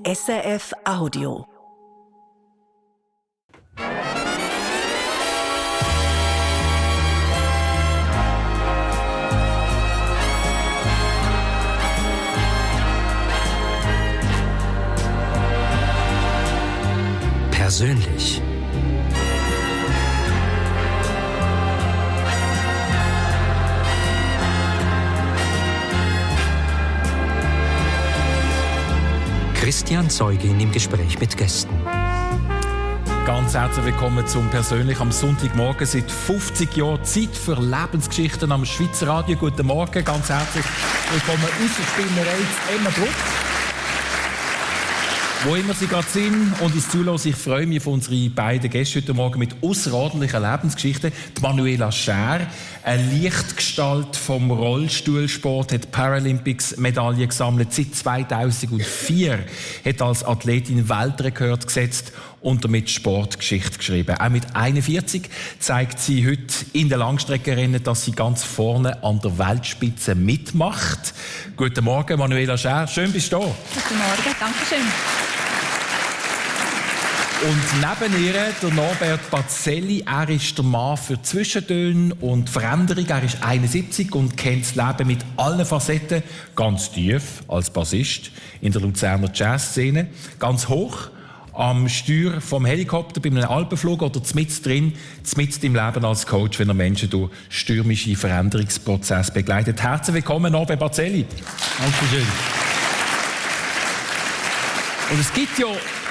SRF Audio. Persönlich. Christian Zeugin im Gespräch mit Gästen. Ganz herzlich willkommen zum Persönlich am Sonntagmorgen. Seit 50 Jahren Zeit für Lebensgeschichten am Schweizer Radio. Guten Morgen, ganz herzlich willkommen aus der Spinnerei Emmendruck. Wo immer Sie gerade sind und uns zulassen, ich freue mich auf unsere beiden Gäste heute Morgen mit außerordentlichen Lebensgeschichten. Die Manuela Schär, eine Lichtgestalt vom Rollstuhlsport, hat Paralympics-Medaillen gesammelt seit 2004, hat als Athletin Weltrekord gesetzt und damit Sportgeschichte geschrieben. Auch mit 41 zeigt sie heute in den Langstreckenrennen, dass sie ganz vorne an der Weltspitze mitmacht. Guten Morgen, Manuela Schär. Schön, bist du da. Guten Morgen, danke schön. Und neben ihr der Norbert Bazzelli. Er ist der Mann für Zwischentöne und Veränderung. Er ist 71 und kennt das Leben mit allen Facetten. Ganz tief als Bassist in der Luzerner Jazzszene. Ganz hoch am Steuer vom Helikopter bei einem Alpenflug oder mitten drin, mitten im Leben als Coach, wenn er Menschen durch stürmische Veränderungsprozesse begleitet. Herzlich willkommen, Norbert Bazzelli. Dankeschön. Und es gibt ja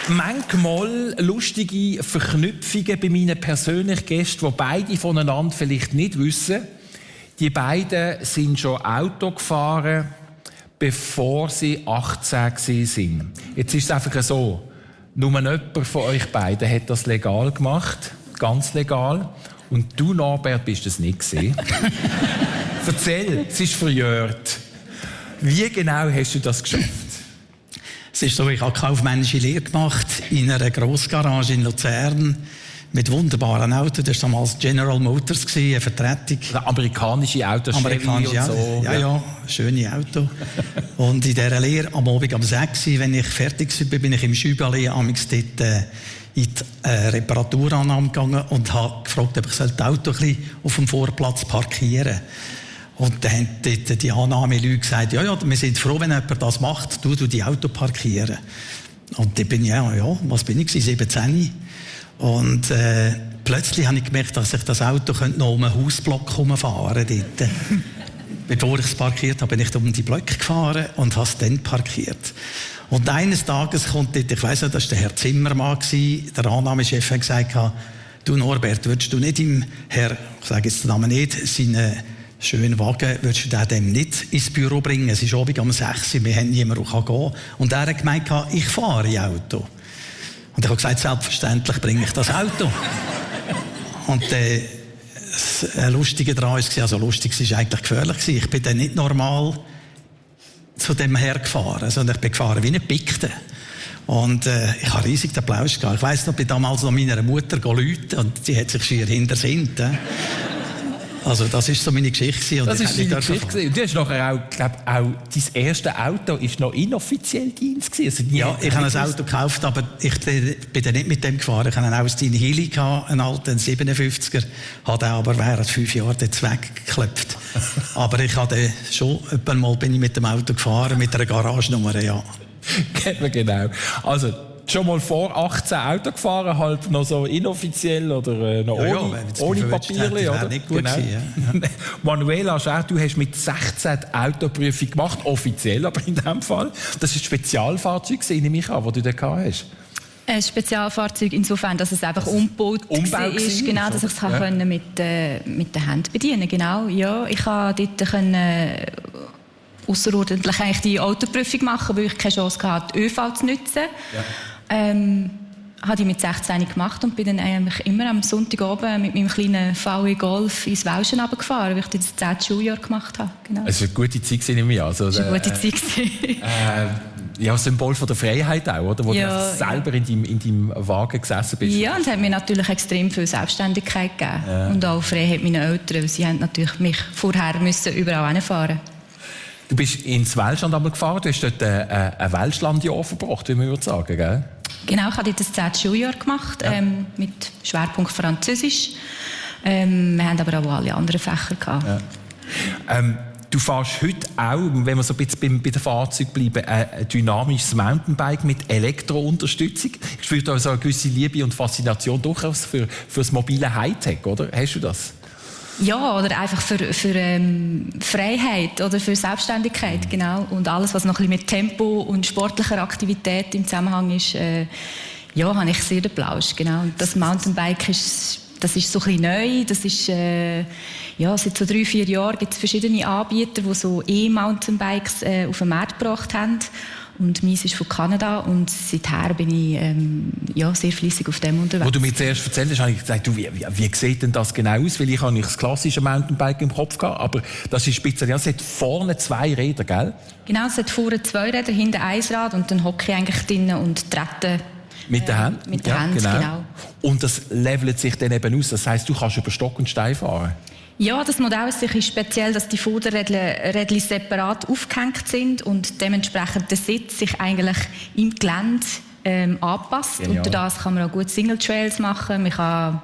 manchmal lustige Verknüpfungen bei meinen persönlichen Gästen, die beide voneinander vielleicht nicht wissen. Die beiden sind schon Auto gefahren, bevor sie 18 waren. Jetzt ist es einfach so, nur jemand von euch beiden hat das legal gemacht, ganz legal. Und du, Norbert, bist es nicht gewesen. Erzähl, es ist verjährt. Wie genau hast du das geschafft? Es ist so, ich habe kaufmännische Lehre gemacht in einer Grossgarage in Luzern mit wunderbaren Autos. Das war damals General Motors, eine Vertretung. Amerikanische Autos, Amerikanische Autos, so. Ja, schöne Autos. Und in dieser Lehre, am Abend um 6 Uhr, wenn ich fertig war, bin ich im Schübeli amigs dort in die Reparaturannahme gegangen und habe gefragt, ob ich das Auto ein bisschen auf dem Vorplatz parkieren soll. Und dann haben die Annahmeleute gesagt, ja, wir sind froh, wenn jemand das macht, du die Auto parkieren. Und dann bin ich, was bin ich, 17. Und plötzlich habe ich gemerkt, dass ich das Auto noch um einen Hausblock herumfahren könnte. Bevor ich es parkiert habe, bin ich um die Blöcke gefahren und habe es dann parkiert. Und eines Tages kommt dort, ich weiss nicht, das war der Herr Zimmermann, der Annahmechef, hat gesagt, du Norbert, würdest du nicht ich sage jetzt den Namen nicht, seinen schönen Wagen, würdest du den nicht ins Büro bringen? Es ist Abend um 6 Uhr, wir haben niemanden, der gehen kann. Und er hat gemeint, ich fahre ein Auto. Und ich habe gesagt, selbstverständlich bringe ich das Auto. Und das Lustige daran war, also lustig war eigentlich gefährlich. Ich bin dann nicht normal zu dem hergefahren, sondern ich bin gefahren wie eine Pikte. Und ich habe riesig Applaus gehabt. Ich weiss noch, ich bin damals noch meiner Mutter rufen und sie hat sich schier hinter Sinn. Also das war so meine Geschichte. Das ist deine Geschichte. Und du hast nachher auch, dein erstes Auto war noch inoffiziell deins gewesen. Also ja, ich habe ein Auto gekauft, aber ich bin dann nicht mit dem gefahren. Ich hatte einen Austin Healey gehabt, einen alten 57er, habe den aber während 5 Jahren dort weggeklopft. Aber ich habe schon einmal bin ich mit dem Auto gefahren, mit einer Garagenummer, ja. Genau. Also schon mal vor 18 Auto gefahren, halt noch so inoffiziell oder noch ohne Papierli, oder? Nicht gut genau. Gewesen, ja. Manuela Schär, du hast mit 16 Autoprüfung gemacht, offiziell aber in dem Fall. Das ist ein Spezialfahrzeug, nehme ich an, das du da gehabt hast. Ein Spezialfahrzeug insofern, dass es einfach umgebaut ist, genau, dass ich es mit den Händen bedienen kann. Genau, ja. Ich konnte dort ausserordentlich eigentlich die Autoprüfung machen, weil ich keine Chance hatte, die ÖV zu nutzen. Ja. Habe ich mit 16 gemacht und bin dann eigentlich immer am Sonntagabend mit meinem kleinen VW Golf ins Welschen runtergefahren, weil ich das 10. Schuljahr gemacht habe. Genau. Es war eine gute Zeit in mir. Also, es war eine gute Zeit. Ja, Symbol von der Freiheit auch, oder? Wo du selber in deinem Wagen gesessen bist. Ja, und es hat mir natürlich extrem viel Selbstständigkeit gegeben. Ja. Und auch Freiheit meiner Eltern, weil sie haben natürlich mich vorher überall hinfahren. Du bist ins Welschland einmal gefahren, du hast dort ein Welschlandjahr verbracht, wie man würde sagen, gell? Genau, ich habe dort das 10. Schuljahr gemacht, mit Schwerpunkt Französisch. Wir haben aber auch alle anderen Fächer gehabt. Ja. Du fährst heute auch, wenn wir so ein bisschen bei den Fahrzeugen bleiben, ein dynamisches Mountainbike mit Elektrounterstützung. Ich spüre da so eine gewisse Liebe und Faszination durchaus für das mobile Hightech, oder? Hast du das? Ja, oder einfach für Freiheit oder für Selbstständigkeit, genau. Und alles, was noch ein bisschen mit Tempo und sportlicher Aktivität im Zusammenhang ist, habe ich sehr den Plausch, genau. Und das Mountainbike das ist so ein bisschen neu. Das ist, seit so 3-4 Jahren gibt es verschiedene Anbieter, die so E-Mountainbikes auf den Markt gebracht haben. Und meins ist von Kanada und seither bin ich sehr fleissig auf dem unterwegs. Wo du mir zuerst erzählt hast, habe ich gesagt, wie sieht denn das genau aus? Weil ich habe nicht das klassische Mountainbike im Kopf gehabt, aber das ist speziell. Ja, es hat vorne 2 Räder, gell? Genau, es hat vorne 2 Räder, hinten 1 Rad und dann hocke ich eigentlich drinnen und trete. Mit der Hand? Mit der Hand, genau. Und das levelt sich dann eben aus. Das heisst, du kannst über Stock und Stein fahren? Ja, das Modell ist sicher speziell, dass die Vorderräder separat aufgehängt sind und dementsprechend der Sitz sich eigentlich im Gelände anpasst. Genial. Unter das kann man auch gut Single Trails machen. Man kann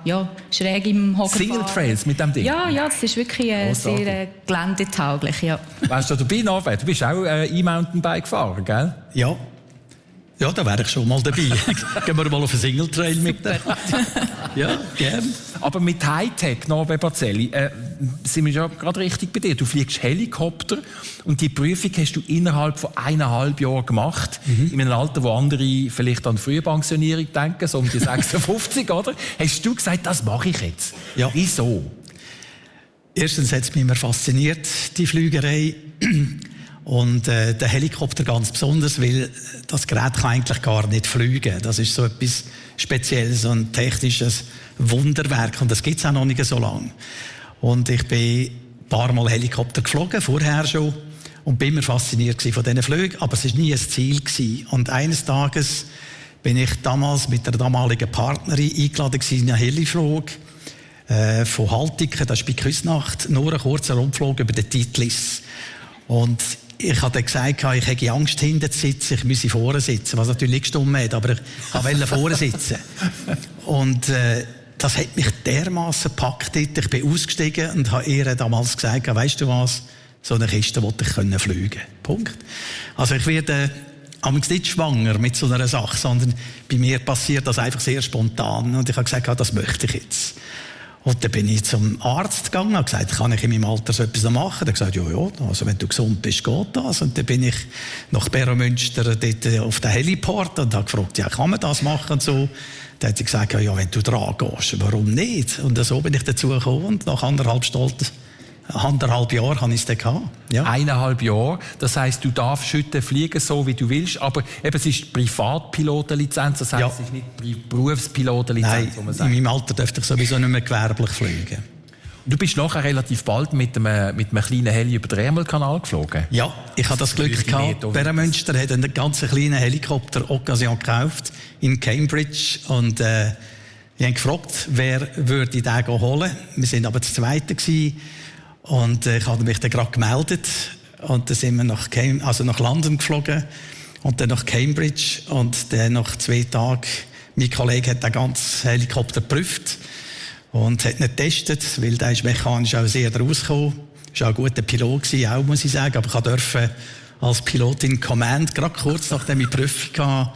schräg im Hocker Single fahren. Trails mit dem Ding? Ja, das ist wirklich sehr geländetauglich. Ja. Weißt du dabei, Norbert, du bist auch E-Mountainbike-Fahrer, gell? Ja. Ja, da wäre ich schon mal dabei. Gehen wir mal auf einen Single-Trail mit. Ja, gern. Aber mit Hightech, Norbert Pazelli, sind wir ja gerade richtig bei dir. Du fliegst Helikopter und die Prüfung hast du innerhalb von 1,5 Jahren gemacht. In einem Alter, wo andere vielleicht an Frühpensionierung denken, so um die 56, oder? Hast du gesagt, das mache ich jetzt? Ja. Wieso? Erstens hat es mich immer fasziniert, die Flügerei. Und der Helikopter ganz besonders, weil das Gerät kann eigentlich gar nicht fliegen. Das ist so etwas Spezielles, so ein technisches Wunderwerk. Und das gibt es auch noch nicht so lange. Und ich bin ein paar Mal Helikopter geflogen, vorher schon. Und bin immer fasziniert von diesen Flügen. Aber es war nie ein Ziel gewesen. Und eines Tages bin ich damals mit der damaligen Partnerin eingeladen in einen Heliflug von Haltiken, das ist bei Küsnacht, nur einen kurzen Rundflug über den Titlis. Und ich habe dann gesagt, ich hätte Angst, hinten zu sitzen, ich müsse vorne sitzen, was natürlich nicht gestimmt hat, aber ich wollte vorne sitzen. Und das hat mich dermassen gepackt. Ich bin ausgestiegen und habe ihr damals gesagt, weißt du was, so eine Kiste wollte ich fliegen können. Punkt. Also ich werde nicht schwanger mit so einer Sache, sondern bei mir passiert das einfach sehr spontan. Und ich habe gesagt, das möchte ich jetzt. Und dann bin ich zum Arzt gegangen und gesagt, kann ich in meinem Alter so etwas noch machen? Er hat gesagt, ja, also wenn du gesund bist, geht das. Und dann bin ich nach Beromünster dort auf den Heliport und habe gefragt, kann man das machen und so. Dann hat sie gesagt, ja, wenn du dran gehst, warum nicht? Und so bin ich dazu gekommen und nach 1,5 Jahren habe ich es dann gehabt. Ja. 1,5 Jahre. Das heisst, du darfst heute fliegen, so wie du willst, aber eben, es ist Privatpilotenlizenz, das heisst, es ist nicht Berufspilotenlizenz. Nein, in meinem Alter dürfte ich sowieso nicht mehr gewerblich fliegen. Und du bist nachher relativ bald mit einem kleinen Heli über den Ärmelkanal geflogen? Ja, ich hatte das Glück gehabt. Beromünster hat einen ganz kleinen Helikopter Occasion gekauft in Cambridge und wir haben gefragt, wer würde den holen. Wir waren aber das Zweite gewesen. Und ich habe mich dann gerade gemeldet und dann sind wir nach London geflogen und dann nach Cambridge und dann nach 2 Tagen, mein Kollege hat den ganzen Helikopter geprüft und hat ihn getestet, weil der ist mechanisch auch sehr rausgekommen. Er war auch ein guter Pilot gewesen, auch, muss ich sagen, aber ich durfte als Pilot in Command, gerade kurz nachdem ich die Prüfung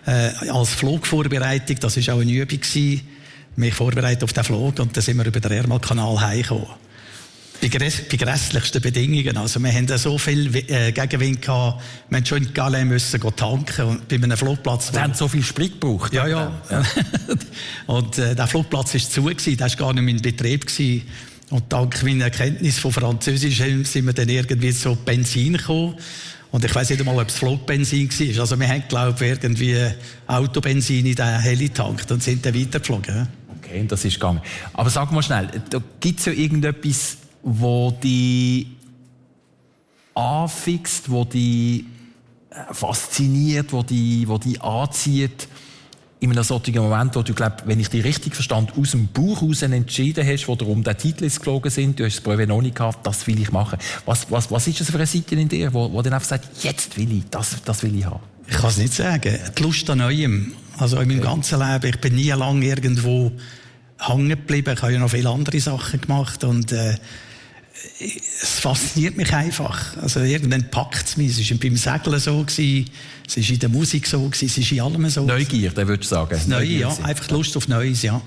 hatte, als Flugvorbereitung, das war auch eine Übung gewesen, mich vorbereitet auf den Flug und dann sind wir über den Ärmelkanal heimgekommen. Bei grässlichsten Bedingungen. Also wir haben so viel Gegenwind gehabt. Wir mussten schon in Calais müssen tanken und bei einem Flugplatz. Wir haben so viel Sprit gebraucht. Ja. Und der Flugplatz war zu gewesen, der war gar nicht mehr in Betrieb gewesen. Und dank meiner Kenntnis von Französisch sind wir dann irgendwie so Benzin gekommen. Und ich weiss nicht einmal, ob es Flugbenzin war. Also wir haben, glaube ich, irgendwie Autobenzin in den Heli getankt und sind dann weitergeflogen. Okay, das ist gegangen. Aber sag mal schnell, da gibt es ja irgendetwas, wo die anfixt, wo die fasziniert, wo die anzieht, in einem solchen Moment, wo du, glaub, wenn ich dich richtig verstand, aus dem Bauch heraus entschieden hast, wo darum der Titel geflogen sind, du hast das Brevet noch nicht gehabt, das will ich machen. Was ist das für eine Seite in dir, wo dann einfach sagt, jetzt will ich, das will ich haben? Ich kann es nicht sagen. Die Lust an Neuem. Also in meinem ganzen Leben, ich bin nie lange irgendwo hängen geblieben. Ich habe ja noch viele andere Sachen gemacht und es fasziniert mich einfach. Also irgendwann packt es mich. Es war beim Segeln so, es war in der Musik so, es ist in allem so. Neugier, der würde ich sagen. Das Neue, ja. Einfach Lust auf Neues, ja.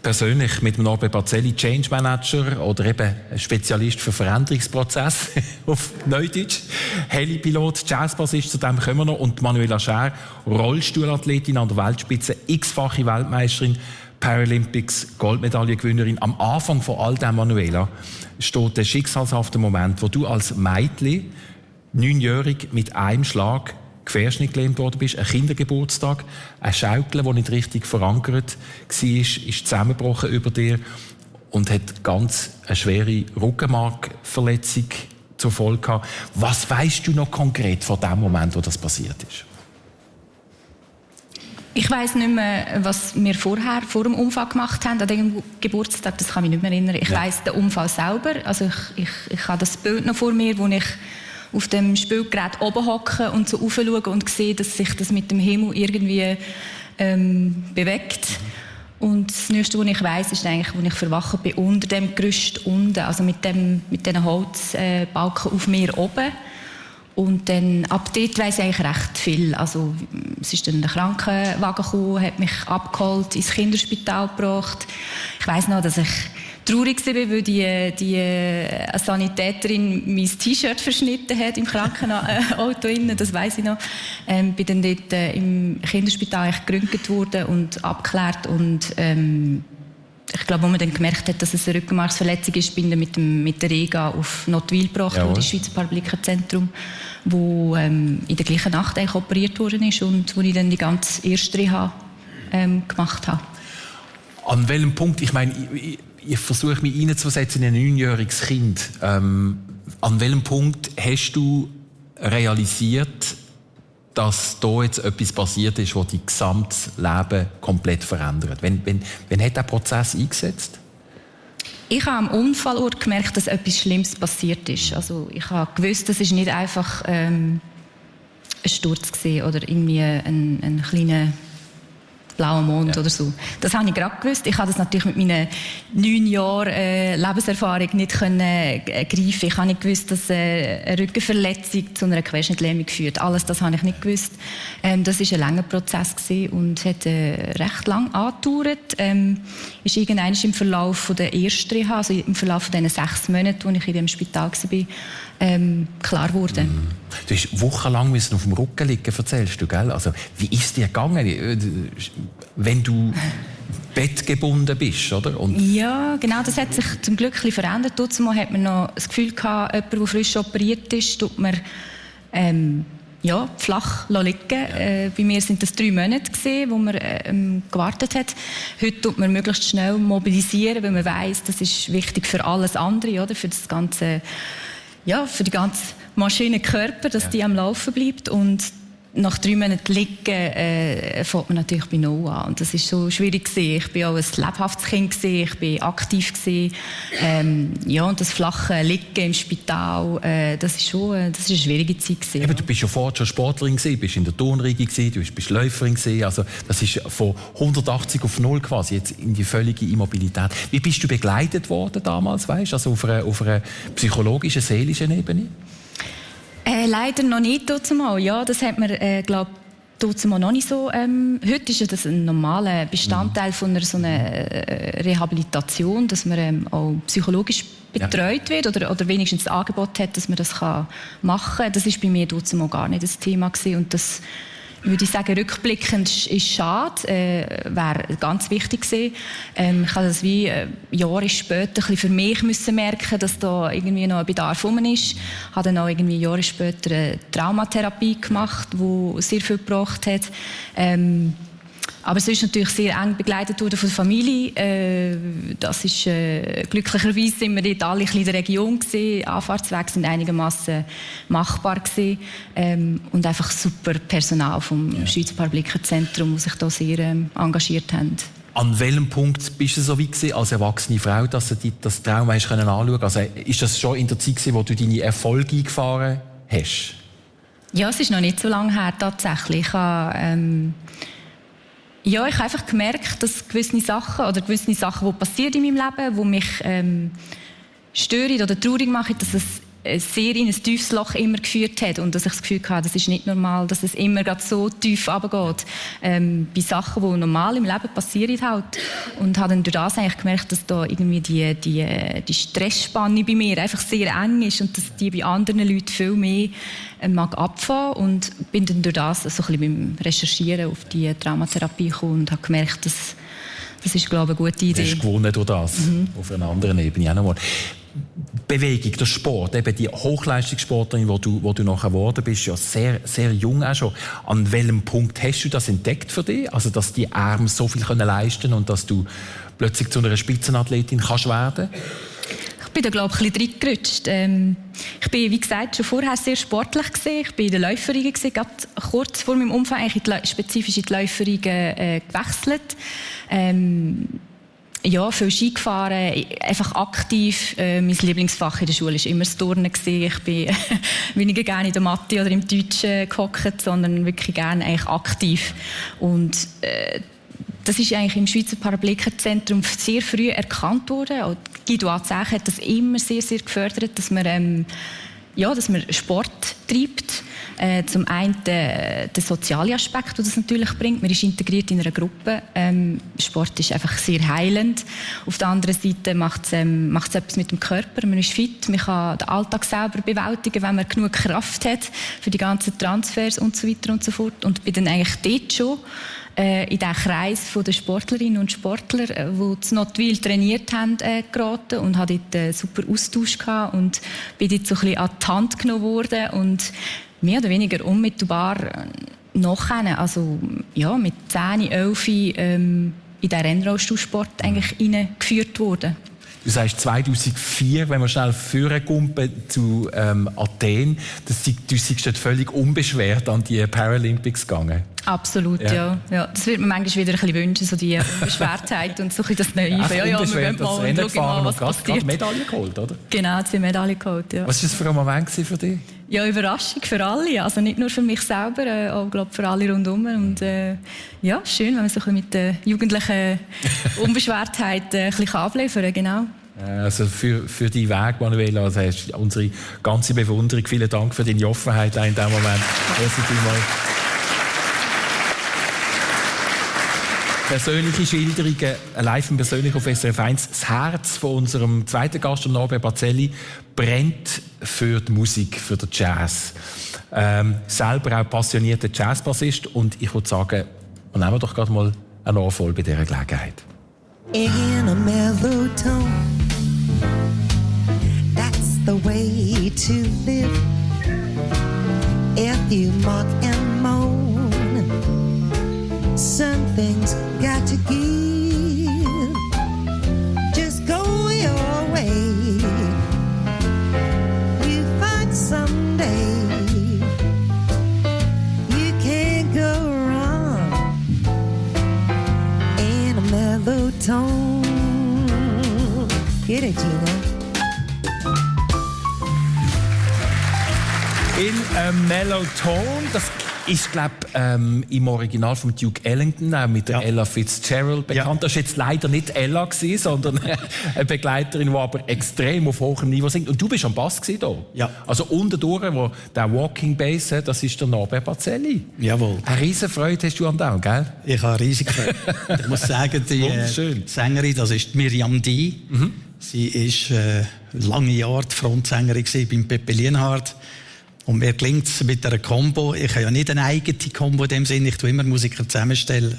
Persönlich mit dem Norbert Barzelli, Change Manager oder eben ein Spezialist für Veränderungsprozesse auf Neudeutsch, Helipilot, Jazzbassist, zu dem kommen wir noch, und Manuela Schär, Rollstuhlathletin an der Weltspitze, x-fache Weltmeisterin, Paralympics, Goldmedaillengewinnerin. Am Anfang von all dem, Manuela, steht der schicksalshafte Moment, wo du als Mädchen, 9-jährig, mit einem Schlag querschnittgelähmt worden bist, ein Kindergeburtstag, ein Schaukel, das nicht richtig verankert war, ist zusammengebrochen über dir und hat ganz eine schwere Rückenmarkverletzung zur Folge gehabt. Was weißt du noch konkret von dem Moment, wo das passiert ist? Ich weiss nicht mehr, was wir vor dem Unfall gemacht haben, an dem Geburtstag, das kann ich mich nicht mehr erinnern. Ich weiss den Unfall selber, also ich habe das Bild noch vor mir, wo ich auf dem Spielgerät oben hocke und so raufschaue und sehe, dass sich das mit dem Himmel irgendwie bewegt. Und das Nächste, was ich weiss, ist eigentlich, als ich verwacht bin, unter dem Gerüst unten, also mit diesen Holzbalken auf mir oben. Und dann, ab dort weiss ich eigentlich recht viel. Also, es ist dann der Krankenwagen gekommen, hat mich abgeholt, ins Kinderspital gebracht. Ich weiss noch, dass ich traurig war, weil die Sanitäterin mein T-Shirt verschnitten hat im Krankenauto innen, das weiss ich noch. Bin dann dort im Kinderspital geröntgt worden und abgeklärt und ich glaube, als man dann gemerkt hat, dass es eine Rückenmarksverletzung ist, bin ich dann mit der Rega auf Notwil gebracht, das Schweizer Paraplegiker-Zentrum, wo in der gleichen Nacht eigentlich operiert worden ist und wo ich dann die ganze erste Reha gemacht habe. An welchem Punkt, ich meine, ich versuche mich hineinzusetzen in ein 9-jähriges Kind. An welchem Punkt hast du realisiert, dass da jetzt etwas passiert ist, das dein gesamtes Leben komplett verändert? Wann hat der Prozess eingesetzt? Ich habe am Unfallort gemerkt, dass etwas Schlimmes passiert ist. Also ich habe gewusst, das ist nicht einfach ein Sturz gewesen oder irgendwie ein kleiner blauer Mond oder so. Das habe ich gerade gewusst. Ich habe das natürlich mit meinen 9 Jahren Lebenserfahrung nicht greifen. Ich habe nicht gewusst, dass eine Rückenverletzung zu einer Querschnittlähmung führt. Alles das habe ich nicht gewusst. Das war ein langer Prozess und hat recht lang angedauert. Ist irgendwann im Verlauf der ersten Reha, also im Verlauf dieser 6 Monate, als ich in dem Spital war, klar geworden. Du hast wochenlang auf dem Rücken liegen, erzählst du, gell? Also, wie ist es dir gegangen, wenn du bettgebunden bist, oder? Und ja, genau, das hat sich zum Glück ein bisschen verändert. Dazu hat man noch das Gefühl gehabt, jemand, der frisch operiert ist, tut man flach liegen. Bei mir sind das 3 Monate gewesen, wo man gewartet hat. Heute tut man möglichst schnell mobilisieren, weil man weiss, das ist wichtig für alles andere, oder? Für das ganze, für die ganze Maschinenkörper, dass die am Laufen bleibt. Und nach 3 Monaten liegen fängt man natürlich bei Null an. Und das war so schwierig gewesen. Ich war auch ein lebhaftes Kind gewesen, ich war aktiv gewesen. Und das flache Liegen im Spital, das ist eine schwierige Zeit gewesen. Eben, du bist ja vorher schon Sportlerin gewesen, bist in der Turnriege gewesen, du bist Läuferin gewesen. Also das ist von 180 auf 0 quasi jetzt in die völlige Immobilität. Wie bist du begleitet worden damals, weißt? Also auf einer psychologischen, seelischen Ebene? Leider noch nicht dazumal. Ja, das hat man, glaube ich, noch nicht so. Heute ist das ein normaler Bestandteil von so einer Rehabilitation, dass man auch psychologisch betreut wird oder wenigstens das Angebot hat, dass man das machen kann. Das war bei mir dazumal gar nicht das Thema gewesen. Und das, würde ich sagen, rückblickend ist schade, wäre ganz wichtig gewesen. Ich habe das wie Jahre später ein bisschen für mich müssen merken, dass da irgendwie noch ein Bedarf rum ist. Ich habe dann auch irgendwie Jahre später eine Traumatherapie gemacht, die sehr viel gebracht hat. Aber es ist natürlich sehr eng begleitet worden von der Familie. Das ist, glücklicherweise sind wir dort alle in der Region gewesen. Anfahrtswege sind einigermaßen machbar gewesen. Und einfach super Personal vom Schweizer Paraboliker-Zentrum, das sich da sehr engagiert haben. An welchem Punkt bist du so weit gewesen, als erwachsene Frau, dass du dir das Traum anschauen konntest? Also, ist das schon in der Zeit gewesen, wo du deine Erfolge eingefahren hast? Ja, es ist noch nicht so lange her, tatsächlich. Ich habe einfach gemerkt, dass gewisse Sachen, die passieren in meinem Leben, die mich stören oder traurig machen, dass es sehr in ein tiefes Loch immer geführt hat und dass ich das Gefühl hatte, das ist nicht normal, dass es immer so tief runtergeht. Bei Sachen, die normal im Leben passieren halt. Und habe dann durch das eigentlich gemerkt, dass da irgendwie die Stressspanne bei mir einfach sehr eng ist und dass die bei anderen Leuten viel mehr mag abfahren, und bin dann durch das so ein bisschen beim Recherchieren auf die Traumatherapie gekommen und habe gemerkt, dass das ist, glaube ich, eine gute Idee. Du hast gewonnen durch das, auf einer anderen Ebene auch nochmal. Bewegung, der Sport, eben die Hochleistungssportlerin, wo du nachher geworden bist, ja sehr, sehr jung auch schon. An welchem Punkt hast du das entdeckt für dich? Also, dass die Arme so viel leisten können und dass du plötzlich zu einer Spitzenathletin kannst werden? Ich bin da, glaube ich, ein bisschen reingerutscht. Ich bin, wie gesagt, schon vorher sehr sportlich gewesen. Ich bin in der Läuferin gewesen, gerade kurz vor meinem Unfall eigentlich spezifisch in die Läuferin gewechselt. Ja, viel Ski gefahren, einfach aktiv. Mein Lieblingsfach in der Schule war immer das Turnen. Ich bin weniger gerne in der Mathe oder im Deutschen gehockt, sondern wirklich gerne eigentlich aktiv. Und das ist eigentlich im Schweizer Paraboliker-Zentrum sehr früh erkannt worden. Auch Guido Azech hat das immer sehr, sehr gefördert, dass man Sport treibt. Zum einen den sozialen Aspekt, den das natürlich bringt. Man ist integriert in einer Gruppe. Sport ist einfach sehr heilend. Auf der anderen Seite macht es etwas mit dem Körper. Man ist fit, man kann den Alltag selber bewältigen, wenn man genug Kraft hat für die ganzen Transfers und so weiter und so fort. Und bin dann eigentlich dort schon in den Kreis der Sportlerinnen und Sportler, die zu Notwil trainiert haben, geraten und hatte dort einen super Austausch gehabt und bin dort so ein bisschen an die Hand genommen worden und mehr oder weniger unmittelbar nachher, also ja, mit 10, 11 in den Rennrollstuhlsport eigentlich hineingeführt worden. Du sagst 2004, wenn wir schnell vorkommen zu Athen, du seist dort völlig unbeschwert an die Paralympics gegangen. Absolut, ja. Das würde man manchmal wieder ein bisschen wünschen, so die Unbeschwertheit und so ein bisschen das Naive. Ja, wir gehen mal und schauen mal, was passiert. Du hast Medaille geholt, oder? Genau, 2 Medaillen geholt, ja. Was war das für ein Moment für dich? Ja, Überraschung für alle, also nicht nur für mich selber, auch glaub, für alle rundherum. Und ja, schön, wenn man so ein bisschen mit der jugendlichen Unbeschwertheit ein bisschen abliefern kann, genau. Also für deinen Weg, Manuela, also hast du unsere ganze Bewunderung. Vielen Dank für deine Offenheit in diesem Moment. Persönliche Schilderungen, live und persönlich auf SRF 1. Das Herz von unserem zweiten Gast, Norbert Bazelli, brennt für die Musik, für den Jazz. Selber auch passionierter Jazzbassist. Und ich würde sagen, wir nehmen doch gerade mal eine Ohrvoll bei dieser Gelegenheit. In a mellow tone, that's the way to live. If you mock and moan, some things got to give. Just go your way. You find someday you can't go wrong in a mellow tone. Get it, Gina. In a mellow tone, das ist, glaube ich, im Original von Duke Ellington, auch mit der Ella Fitzgerald bekannt. Ja. Das war jetzt leider nicht Ella gewesen, sondern eine Begleiterin, die aber extrem auf hohem Niveau singt. Und du bist am Bass gewesen hier. Ja. Also unten durch, wo der Walking Bass, das ist der Norbert Bazelli. Jawohl. Eine riesen Freude hast du an dem, gell? Ich habe eine riesige Freude. Ich muss sagen, die Sängerin, das ist Miriam D. Mhm. Sie ist lange Jahre die Frontsängerin beim Pepe Lienhard. Und mir gelingt es mit einer Combo. Ich habe ja nicht eine eigene Combo in dem Sinne. Ich tue immer Musiker zusammenstellen.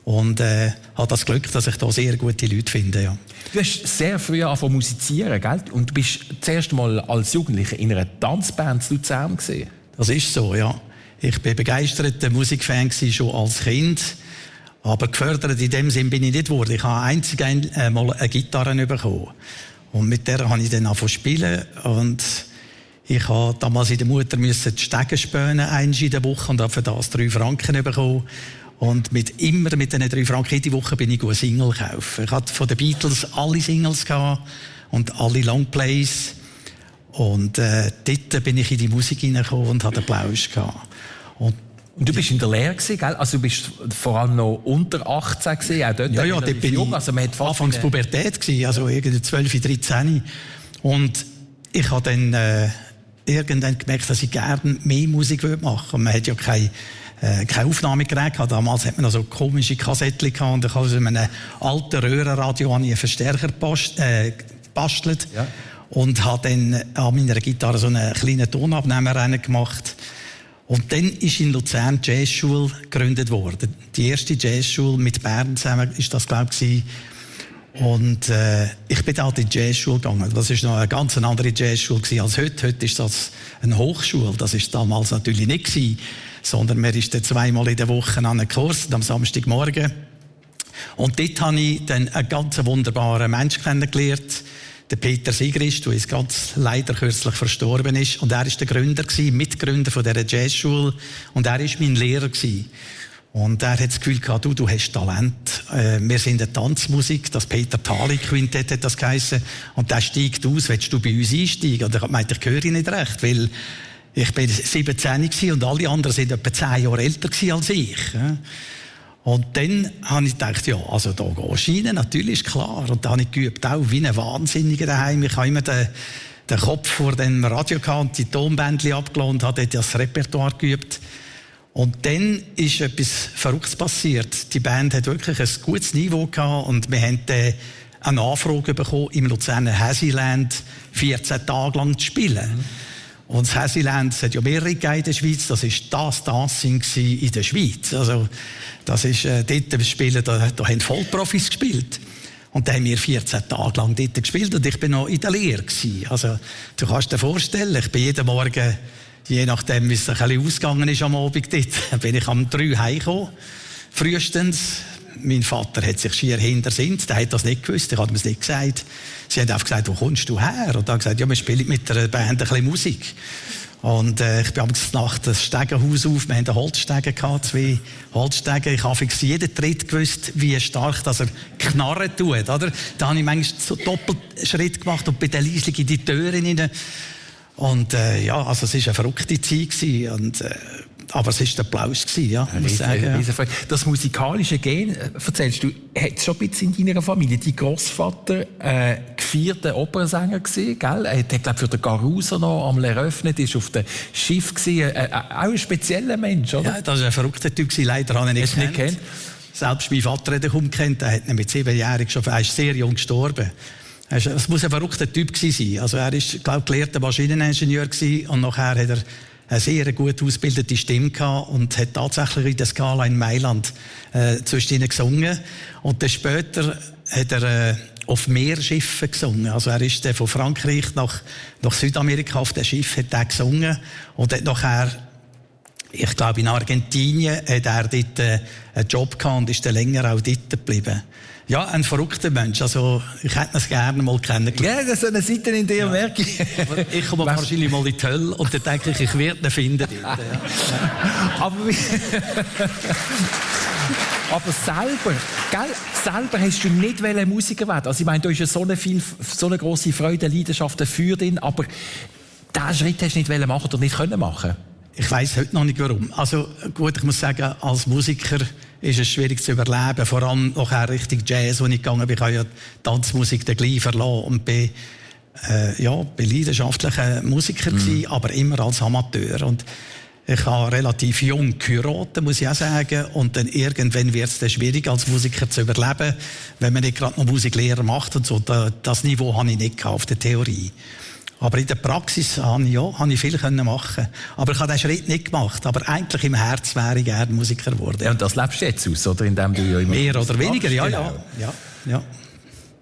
Und habe das Glück, dass ich da sehr gute Leute finde. Ja. Du hast sehr früh angefangen zu musizieren, gell? Und du bist das erste Mal als Jugendlicher in einer Tanzband zu Luzern gewesen. Das ist so, ja. Ich war begeisterter Musikfan schon als Kind. Aber gefördert in dem Sinn bin ich nicht geworden. Ich habe einzig einmal eine Gitarre bekommen. Und mit der habe ich dann angefangen zu spielen. Und ich habe damals in der Mutter die Stege spönen, einmal in der Woche, und habe für das 3 Franken bekommen. Und immer mit diesen 3 Franken jede Woche bin ich eine Single kaufen. Ich hatte von den Beatles alle Singles gehabt und alle Longplays. Und dort bin ich in die Musik hineingekommen und hatte Applaus gehabt. Und du bist in der Lehre gewesen, gell? Also du bist vor allem noch unter 18 gewesen, auch dort. Ja, dort bin ich also man hat anfangs Pubertät gewesen, also irgendwie 12, 13. Und ich habe dann irgendwann gemerkt, dass ich gerne mehr Musik machen würde. Man hat ja kein Aufnahmegerät gehabt. Damals hat man noch so komische Kassettchen gehabt. Und ich habe aus einem alten Röhrenradio einen Verstärker gebastelt. Ja. Und habe dann an meiner Gitarre so einen kleinen Tonabnehmer gemacht. Und dann ist in Luzern die Jazzschule gegründet worden. Die erste Jazzschule mit Bern zusammen ist das, glaube ich. Und ich bin da in die Jazzschule gegangen. Das war noch eine ganz andere Jazzschule als heute. Heute ist das eine Hochschule. Das war damals natürlich nicht gewesen, sondern man ist dann 2-mal in der Woche an einem Kurs, am Samstagmorgen. Und dort habe ich dann einen ganz wunderbaren Menschen kennengelernt. Der Peter Sigrist, der jetzt ganz leider kürzlich verstorben ist. Und er war der Gründer, Mitgründer von dieser Jazzschule. Und er war mein Lehrer. Und er hat das Gefühl gehabt, du hast Talent. Wir sind eine Tanzmusik. Das Peter Thali Quintett hat das geheissen. Und der steigt aus, willst du bei uns einsteigen? Und ich meinte, ich höre nicht recht, weil ich bin 17 und alle anderen sind etwa 10 Jahre älter als ich. Und dann habe ich gedacht, ja, also da gehst du rein, natürlich, ist klar. Und dann habe ich geübt, auch wie ein Wahnsinniger daheim. Ich habe immer den Kopf vor dem Radio gehabt und die Tonbändchen abgelassen und habe dort das Repertoire geübt. Und dann ist etwas Verrücktes passiert. Die Band hat wirklich ein gutes Niveau gehabt und wir haben eine Anfrage bekommen, im Luzerner Häsiland 14 Tage lang zu spielen. Und das Häsiland, es hat ja mehrere gegeben in der Schweiz, das war das Dancing in der Schweiz. Also, das ist dort spielen, da haben Vollprofis gespielt. Und da haben wir 14 Tage lang dort gespielt und ich bin noch in der Lehre gewesen. Also, du kannst dir vorstellen, ich bin jeden Morgen, je nachdem, wie es ein bisschen ausgegangen ist am Abend dort, bin ich um 3 heimgekommen, frühestens. Mein Vater hat sich schier hintersinnt, der hat das nicht gewusst, ich habe mir das nicht gesagt. Sie haben einfach gesagt, wo kommst du her? Und er hat gesagt, ja, wir spielen mit der Band ein bisschen Musik. Und ich bin abends Nacht das Stegenhaus auf, wir hatten einen Holzstegen gehabt, 2 Holzstegen. Ich habe fix jeden Tritt gewusst, wie stark dass er knarren tut, oder? Da habe ich manchmal so Doppelschritt gemacht und bin dann leislich in die Türen rein. Und ja, also es war eine verrückte Zeit gewesen. Und aber es war der Applaus gewesen, ja, muss ich sagen. Ja. Das musikalische Gen, erzählst du, hat es schon ein bisschen in deiner Familie, dein Grossvater gefeierter Opernsänger gewesen, gell? Er hat, glaube ich, für den Caruso noch einmal eröffnet, ist auf dem Schiff gewesen, auch ein spezieller Mensch, oder? Ja, das war ein verrückter Typ gewesen, leider habe ich ihn nicht gekannt. Selbst mein Vater hat ihn kaum gekannt, er hat ihn mit 7-jährig schon, er ist sehr jung gestorben. Es muss ein verrückter Typ gewesen sein. Also er ist, glaube ich, gelehrter Maschineningenieur gewesen und nachher hat er eine sehr gut ausgebildete Stimme gehabt und hat tatsächlich in der Scala in Mailand zwischen ihnen gesungen. Und dann später hat er auf Meerschiffen gesungen. Also er ist von Frankreich nach Südamerika auf dem Schiff hat er gesungen und hat nachher, ich glaube in Argentinien, hat er dort einen Job gehabt und ist dann länger auch dort geblieben. Ja, ein verrückter Mensch. Also, ich hätte ihn gerne mal kennengelernt. Ja, das ist eine Seite in dir, merke ich. Aber ich komme wahrscheinlich mal in die Hölle und dann denke ich werde ihn finden. Ja. Aber selber hast du nicht Musiker werden. Also ich meine, du hast ja so eine grosse Freude, Leidenschaft für dich, aber diesen Schritt hast du nicht machen oder nicht können machen. Ich weiss heute noch nicht warum. Also gut, ich muss sagen, als Musiker ist es schwierig zu überleben. Vor allem nachher Richtung Jazz, wo ich gegangen bin. Ich habe ja Tanzmusik dann gleich verlassen und bin leidenschaftlicher Musiker gewesen, aber immer als Amateur. Und ich habe relativ jung geheiratet, muss ich auch sagen. Und dann irgendwann wird es dann schwierig, als Musiker zu überleben, wenn man nicht gerade noch Musiklehrer macht und so. Das Niveau habe ich nicht gehabt auf der Theorie. Aber in der Praxis habe ich viel machen. Aber ich habe den Schritt nicht gemacht. Aber eigentlich im Herz wäre ich gerne Musiker geworden. Ja, und das lebst du jetzt aus, oder? Indem du ja immer mehr oder weniger, ja.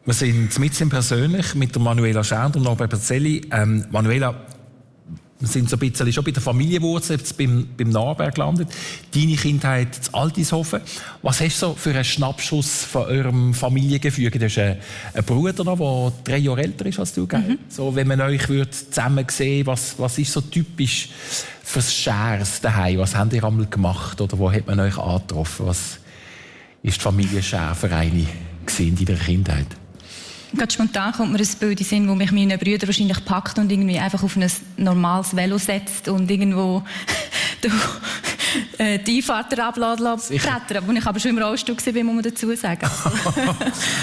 Wir sind mitten persönlich mit der Manuela Scherndl und Norbert Pacelli. Manuela, wir sind so ein bisschen schon bei der Familienwurzel, jetzt beim Narberg gelandet. Deine Kindheit in Altishofen. Was hast du so für einen Schnappschuss von eurem Familiengefüge? Du hast einen Bruder noch, der 3 Jahre älter ist als du, gell? So, wenn man euch zusammen sehen würde, was ist so typisch fürs Shares daheim? Was habt ihr einmal gemacht oder wo hat man euch angetroffen? Was ist die Familienshare-Vereine in deiner Kindheit? Ganz spontan kommt mir ein Bild in den Sinn, wo mich meine Brüder wahrscheinlich packt und irgendwie einfach auf ein normales Velo setzt und irgendwo die Einfahrt ablässt. Wo ich aber schon im Rollstuhl war, muss man dazu sagen.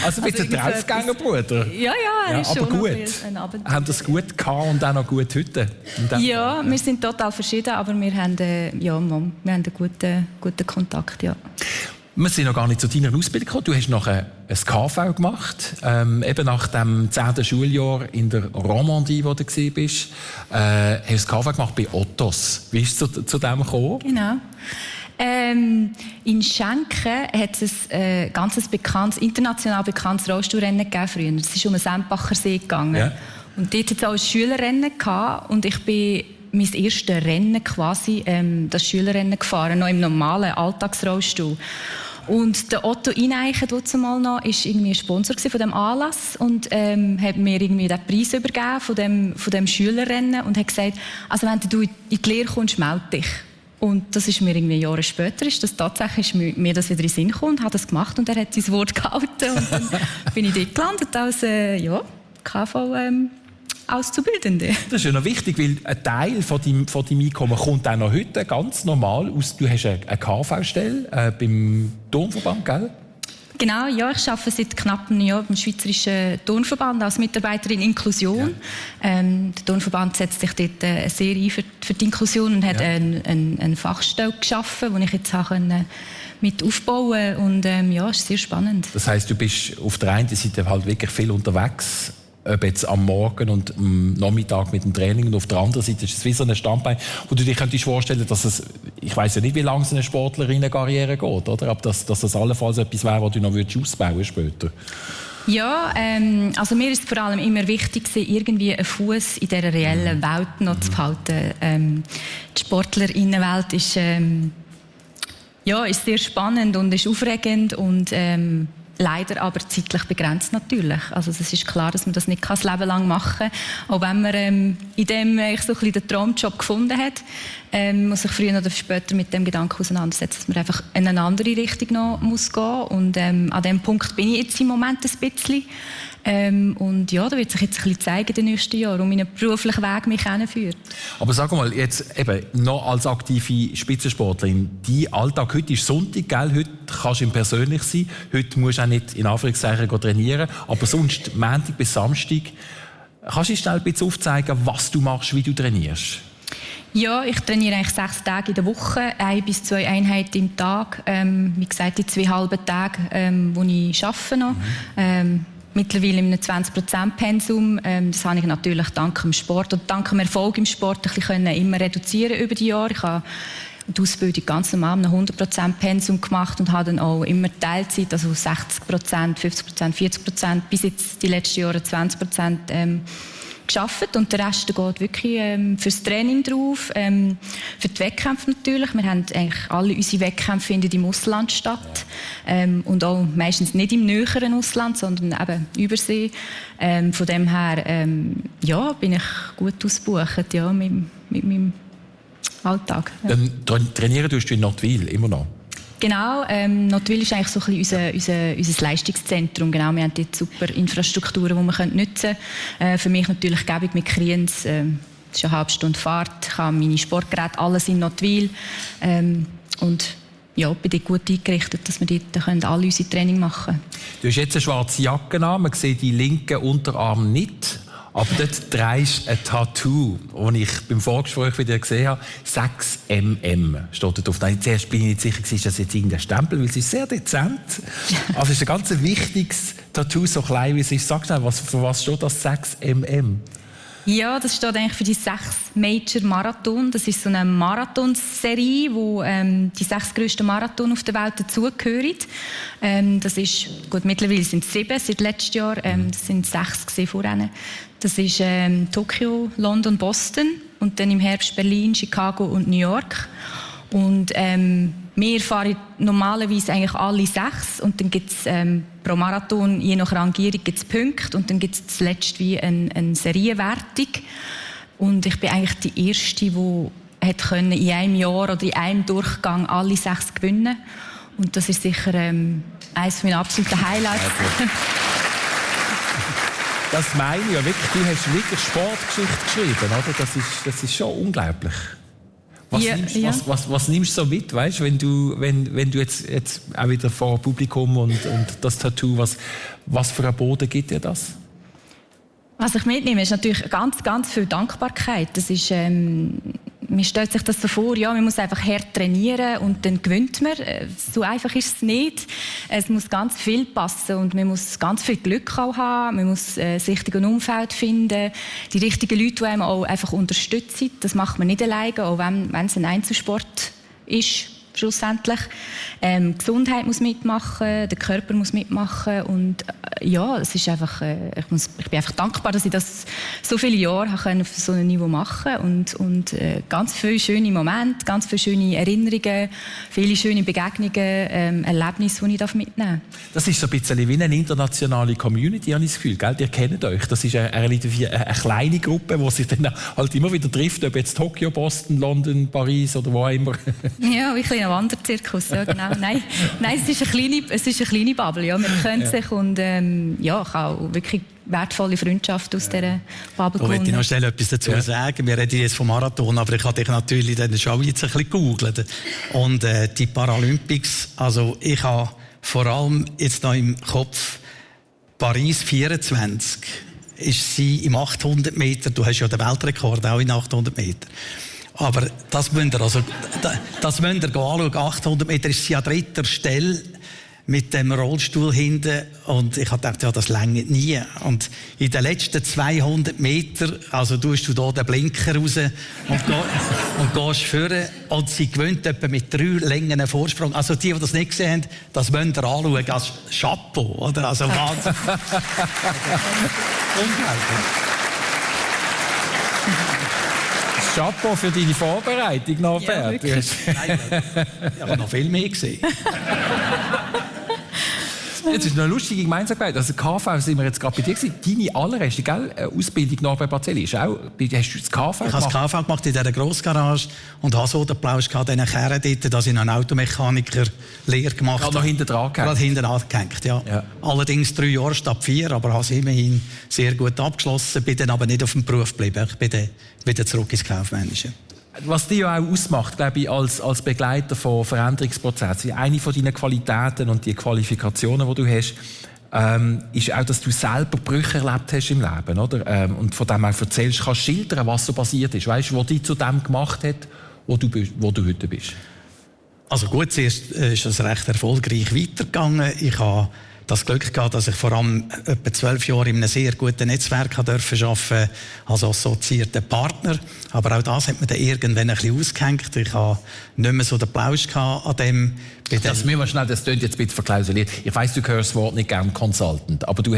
Also ein bisschen Draufgängerbruder. Ja, er ist aber schon gut. Haben das gut gehabt und auch noch gut heute? Ja, wir sind total verschieden, aber wir haben einen guten Kontakt, ja. Wir sind noch gar nicht zu deiner Ausbildung gekommen. Du hast nachher ein KV gemacht, eben nach dem 10. Schuljahr in der Romandie, wo du warst. Hast du das KV gemacht bei Ottos. Wie ist es zu dem gekommen? Genau. In Schenken hat es ein ganz international bekanntes Rollstuhlrennen gegeben früher. Es ist um den Sempacher See gegangen. Ja. Und dort hatte es auch ein Schülerrennen gehabt, und ich bin mein erstes Rennen quasi, das Schülerrennen gefahren, noch im normalen Alltagsrollstuhl. Und der Otto Ineichen, der zumal noch, ist irgendwie ein Sponsor von diesem Anlass und hat mir irgendwie den Preis übergeben von dem Schülerrennen und hat gesagt, also wenn du in die Lehre kommst, melde dich. Und das ist mir irgendwie Jahre später, ist das tatsächlich mir das wieder in den Sinn gekommen und habe das gemacht und er hat sein Wort gehalten und dann bin ich dort gelandet als KV Auszubildende. Das ist ja noch wichtig, weil ein Teil von deinem Einkommen kommt auch noch heute ganz normal aus. Du hast eine KV-Stelle beim Turnverband, gell? Genau, ja, ich arbeite seit knapp einem Jahr beim Schweizerischen Turnverband als Mitarbeiterin Inklusion. Ja. Der Turnverband setzt sich dort sehr ein für die Inklusion und hat eine Fachstelle geschaffen, die ich jetzt mit aufbauen und es ist sehr spannend. Das heisst, du bist auf der einen Seite halt wirklich viel unterwegs, ob jetzt am Morgen und am Nachmittag mit dem Training, und auf der anderen Seite ist es wie so ein Standbein, wo du dir könntest vorstellen, dass es, ich weiss ja nicht, wie lange so eine Sportlerinnenkarriere geht, oder? Aber dass das allenfalls etwas wäre, was du noch ausbauen würdest später. Ja, also mir ist vor allem immer wichtig, irgendwie einen Fuß in dieser reellen Welt noch zu behalten. Die Sportlerinnenwelt ist sehr spannend und ist aufregend und leider aber zeitlich begrenzt natürlich. Also es ist klar, dass man das nicht das Leben lang machen kann. Auch wenn man in dem so ein bisschen den Traumjob gefunden hat, muss sich früher oder später mit dem Gedanken auseinandersetzen, dass man einfach in eine andere Richtung noch muss gehen. Und an dem Punkt bin ich jetzt im Moment ein bisschen. Und ja, da wird sich jetzt ein bisschen zeigen in den nächsten Jahren, um meinen beruflichen Weg mich hinführt. Aber sag mal, jetzt eben noch als aktive Spitzensportlerin, dein Alltag, heute ist Sonntag, gell? Heute kannst du im persönlich sein, heute musst du auch nicht in Anführungszeichen trainieren, aber sonst Montag bis Samstag. Kannst du schnell ein bisschen aufzeigen, was du machst, wie du trainierst? Ja, ich trainiere eigentlich 6 Tage in der Woche, 1 bis 2 Einheiten im Tag. Wie gesagt, die 2 halben Tage, wo ich arbeite noch. Mittlerweile in einem 20%-Pensum. Das habe ich natürlich dank dem Sport und dank dem Erfolg im Sport ein bisschen immer reduzieren über die Jahre. Ich habe die Ausbildung ganz normal mit einem 100%-Pensum gemacht und habe dann auch immer Teilzeit, also 60%, 50%, 40%, bis jetzt die letzten Jahre 20% gearbeitet. Und der Rest geht wirklich fürs Training drauf, für die Wettkämpfe natürlich. Wir haben eigentlich alle unsere Wettkämpfe finden im Ausland statt und auch meistens nicht im näheren Ausland, sondern eben Übersee. Von dem her bin ich gut ausgebucht mit meinem Alltag. Ja. Dann trainieren tust du in Nottwil immer noch? Genau, Nottwil ist eigentlich so ein bisschen unser Leistungszentrum. Genau, wir haben dort super Infrastrukturen, die wir nutzen können. Für mich natürlich gäbig mit Kriens. Das ist eine halbe Stunde Fahrt. Ich habe meine Sportgeräte alles in Nottwil. Und ja, bin dort gut eingerichtet, dass wir dort alle unsere Training machen können. Du hast jetzt eine schwarze Jacke an, man sieht die linken Unterarm nicht. Aber dort trägst du ein Tattoo, das ich beim Vorgespräch wieder gesehen habe. 6mm steht dort drauf. Nein, zuerst bin ich nicht sicher, ist das jetzt irgendein Stempel, weil es ist sehr dezent. Also es ist ein ganz wichtiges Tattoo, so klein wie es ist. Sag schnell, für was steht das 6mm? Ja, das steht eigentlich für die 6 Major Marathon. Das ist so eine Marathonserie, wo die 6 grössten Marathon auf der Welt dazugehören. Das ist, gut, mittlerweile sind es 7 seit letztem Jahr. Das sind 6 vorher. Das ist Tokio, London, Boston. und dann im Herbst Berlin, Chicago und New York. Und wir fahren normalerweise eigentlich alle 6 und dann gibt es pro Marathon, je nach Rangierung, gibt's Punkte und dann gibt es zuletzt wie eine Serienwertung. Und ich bin eigentlich die Erste, die in einem Jahr oder in einem Durchgang alle 6 gewinnen. Und das ist sicher eines meiner absoluten Highlights. Das meine ich ja wirklich. Du hast wirklich Sportgeschichte geschrieben, oder? Das ist schon unglaublich. Was nimmst du so mit, weißt, wenn du jetzt auch wieder vor Publikum und das Tattoo, was für einen Boden gibt dir das? Was ich mitnehme, ist natürlich ganz, ganz viel Dankbarkeit. Das ist, man stellt sich das so vor, ja, man muss einfach hart trainieren und dann gewinnt man. So einfach ist es nicht. Es muss ganz viel passen und man muss ganz viel Glück auch haben. Man muss das richtige Umfeld finden, die richtigen Leute, die einem auch einfach unterstützen. Das macht man nicht alleine, auch wenn es ein Einzelsport ist. Schlussendlich. Gesundheit muss mitmachen, der Körper muss mitmachen und ja, es ist einfach, ich bin einfach dankbar, dass ich das so viele Jahre auf so einem Niveau machen und ganz viele schöne Momente, ganz viele schöne Erinnerungen, viele schöne Begegnungen, Erlebnisse, die ich mitnehmen darf. Das ist so ein bisschen wie eine internationale Community, habe ich das Gefühl, gell? Ihr kennt euch. Das ist eine kleine Gruppe, die sich dann halt immer wieder trifft, ob jetzt Tokio, Boston, London, Paris oder wo auch immer. Ja, wie ein Wanderzirkus, ja genau. Nein, es ist eine kleine Bubble, ja. Wir kennen sich und ja, ich habe auch wirklich wertvolle Freundschaft aus dieser Bubble gewonnen. Ich möchte noch schnell etwas dazu sagen. Wir reden jetzt vom Marathon, aber ich habe dich natürlich dann schon jetzt ein bisschen gegoogelt. Und die Paralympics, also ich habe vor allem jetzt noch im Kopf Paris 24, ist sie im 800 Meter, du hast ja den Weltrekord auch in 800 Meter. Aber das müsst ihr anschauen. 800 Meter ist sie an 3. Stelle mit dem Rollstuhl hinten. Und ich habe gedacht, ja, das reicht nie. Und in den letzten 200 Metern, also tust du hier den Blinker raus und gehst vorne. Und sie gewinnt etwa mit 3 Längen Vorsprung. Also die das nicht gesehen haben, das müsst ihr anschauen als Chapeau, oder? Also Wahnsinn. Unglaublich. Chapeau für deine Vorbereitung, Norbert. Ja, ich habe noch viel mehr gesehen. Jetzt ist noch eine lustige Gemeinsamkeit. Also KV sind wir jetzt gerade bei dir gewesen. Deine allererste Ausbildung Norbert Barzelli ist auch, hast du das KV gemacht? Ich habe das KV gemacht in dieser Grossgarage und habe so den Applaus gehabt, diesen Kerren dort, dass ich einen Automechaniker-Lehre gemacht habe. Noch hinten dran gehängt? Gerade hinten angehängt, ja. Allerdings 3 Jahre statt 4, aber habe es immerhin sehr gut abgeschlossen, bin dann aber nicht auf dem Beruf geblieben. Ich bin dann wieder zurück ins Kaufmännische. Was dich ja auch ausmacht, glaube ich, als Begleiter von Veränderungsprozessen, eine von deinen Qualitäten und die Qualifikationen, die du hast, ist auch, dass du selber Brüche erlebt hast im Leben, oder? Und von dem auch erzählst, kannst schildern, was so passiert ist, weißt, was dich zu dem gemacht hat, wo du heute bist. Also gut, zuerst ist es recht erfolgreich weitergegangen. Ich habe das Glück gehabt, dass ich vor allem etwa 12 Jahre in einem sehr guten Netzwerk arbeiten durfte, als assoziierter Partner. Aber auch das hat mir dann irgendwann ein bisschen ausgehängt. Ich habe nicht mehr so den Plausch gehabt an dem. Das müssen wir schnell, das klingt jetzt ein bisschen verklausuliert. Ich weiss, du hörst das Wort nicht gern Consultant, aber du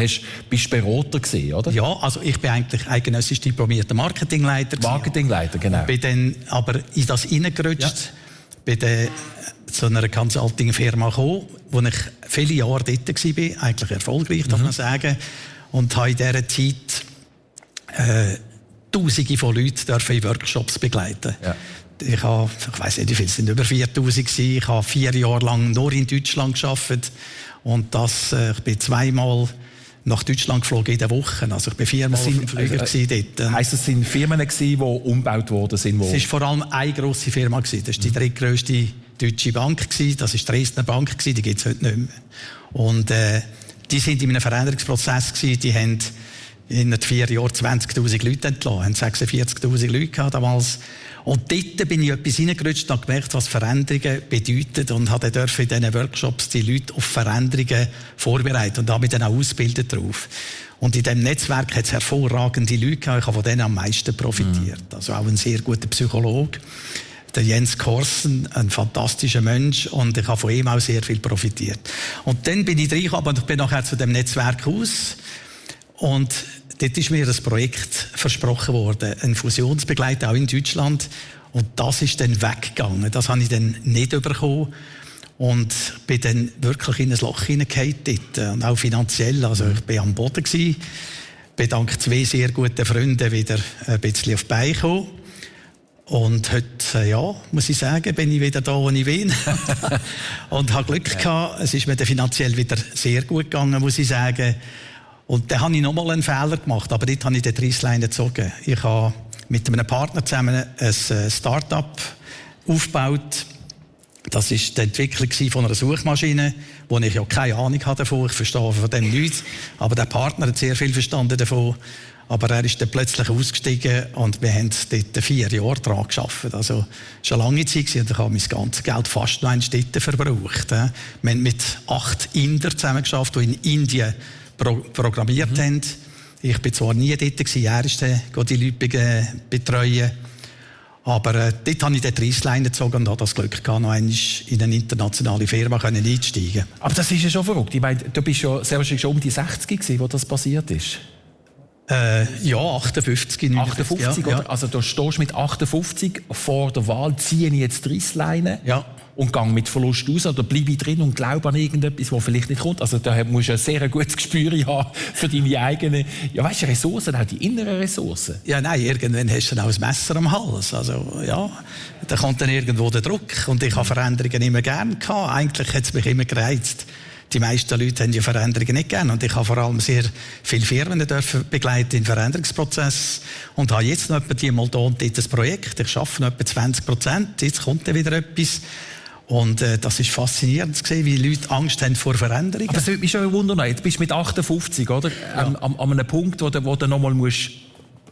bist Berater gewesen, oder? Ja, also ich bin eigentlich eidgenössisch diplomierter Marketingleiter. Marketingleiter, genau. Bin dann aber in das reingerutscht, bin dann zu einer Consulting-Firma gekommen, wo ich viele Jahre dort war, eigentlich erfolgreich, darf man sagen. Und habe in dieser Zeit Tausende von Leuten in Workshops begleiten. Ja. Ich weiss nicht, wie viele sind, über 4000 gewesen. Ich habe 4 Jahre lang nur in Deutschland gearbeitet. Und ich bin 2-mal nach Deutschland geflogen in der Woche. Also ich bin 4-mal auf dem Flieger dort. Heisst, es sind Firmen, die umgebaut worden sind? Es war vor allem eine grosse Firma. Das war die drittgrösste deutsche Bank. Das war die Dresdner Bank. Die gibt es heute nicht mehr. Und die sind in einem Veränderungsprozess. Die haben in 4 Jahren 20'000 Leute entlassen. Haben 46'000 Leute gehabt damals. Und dort bin ich etwas reingerutscht und habe gemerkt, was Veränderungen bedeuten. Und habe dann in diesen Workshops die Leute auf Veränderungen vorbereitet und habe mich dann auch ausgebildet darauf. Und in diesem Netzwerk hat es hervorragende Leute gehabt. Ich habe von denen am meisten profitiert. Also auch ein sehr guter Psychologe. Der Jens Korsen, ein fantastischer Mensch, und ich habe von ihm auch sehr viel profitiert. Und dann bin ich reingekommen und ich bin nachher zu dem Netzwerk aus. Und dort ist mir ein Projekt versprochen worden, ein Fusionsbegleiter auch in Deutschland. Und das ist dann weggegangen. Das habe ich dann nicht bekommen. Und bin dann wirklich in ein Loch hineingefallen dort. Und auch finanziell. Also ich war am Boden gewesen. Bin dank 2 sehr guten Freunden wieder ein bisschen auf die Beine gekommen. Und heute, ja, muss ich sagen, bin ich wieder da, wo ich bin. Und habe Glück gehabt. Es ist mir dann finanziell wieder sehr gut gegangen, muss ich sagen. Und dann habe ich nochmal einen Fehler gemacht. Aber dort habe ich den Reissleine gezogen. Ich habe mit einem Partner zusammen ein Start-up aufgebaut. Das war die Entwicklung von einer Suchmaschine, wo ich ja keine Ahnung davon. Ich verstehe von dem nichts. Aber der Partner hat sehr viel verstanden davon. Aber er ist dann plötzlich ausgestiegen und wir haben dort 4 Jahre daran gearbeitet. Also, schon eine lange Zeit und ich habe mein ganzes Geld fast noch in Städten verbraucht. Wir haben mit 8 Indern zusammengearbeitet, die in Indien programmiert haben. Ich war zwar nie dort gewesen, er ist die Leute betreuen. Aber dort habe ich den Reissleine gezogen und habe das Glück gehabt, noch einmal in eine internationale Firma einsteigen. Aber das ist ja schon verrückt. Ich meine, du bist ja sehr wahrscheinlich schon um die 60 gewesen, wo das passiert ist. Ja, 58. 58, ja. Oder? Also du stehst mit 58 vor der Wahl, ziehe ich jetzt die Reissleine und gehe mit Verlust raus oder bleibe ich drin und glaube an irgendetwas, was vielleicht nicht kommt. Also da musst du ein sehr gutes Gespür haben für deine eigenen, ja weißt du, Ressourcen, auch die inneren Ressourcen. Ja, nein, irgendwann hast du dann auch ein Messer am Hals. Also ja, da kommt dann irgendwo der Druck und ich habe Veränderungen immer gerne gehabt. Eigentlich hat es mich immer gereizt. Die meisten Leute haben ja Veränderungen nicht gerne. Und ich habe vor allem sehr viele Firmen begleiten im Veränderungsprozess. Und habe jetzt noch etwa die mal da und dort ein Projekt. Ich arbeite noch etwa 20%. Jetzt kommt dann wieder etwas. Und das ist faszinierend zu sehen, wie Leute Angst haben vor Veränderungen. Aber das würde mich schon wundern. Jetzt bist du mit 58, oder? Ja. An einem Punkt, wo du nochmal musst,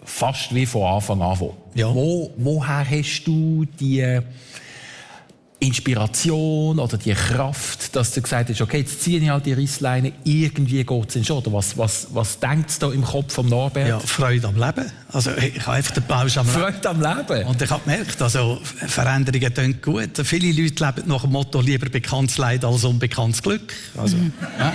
fast wie von Anfang an. Ja. Woher hast du die Inspiration oder die Kraft, dass du gesagt hast, okay, jetzt ziehe ich halt die Reissleine, irgendwie geht es schon. Oder was denkt es da im Kopf von Norbert? Ja, Freude am Leben. Also ich habe einfach den Bausch am Leben. Freude am Leben? Und ich habe gemerkt, also Veränderungen tun gut. Viele Leute leben nach dem Motto, lieber bekanntes Leid als unbekanntes Glück. Also, ja.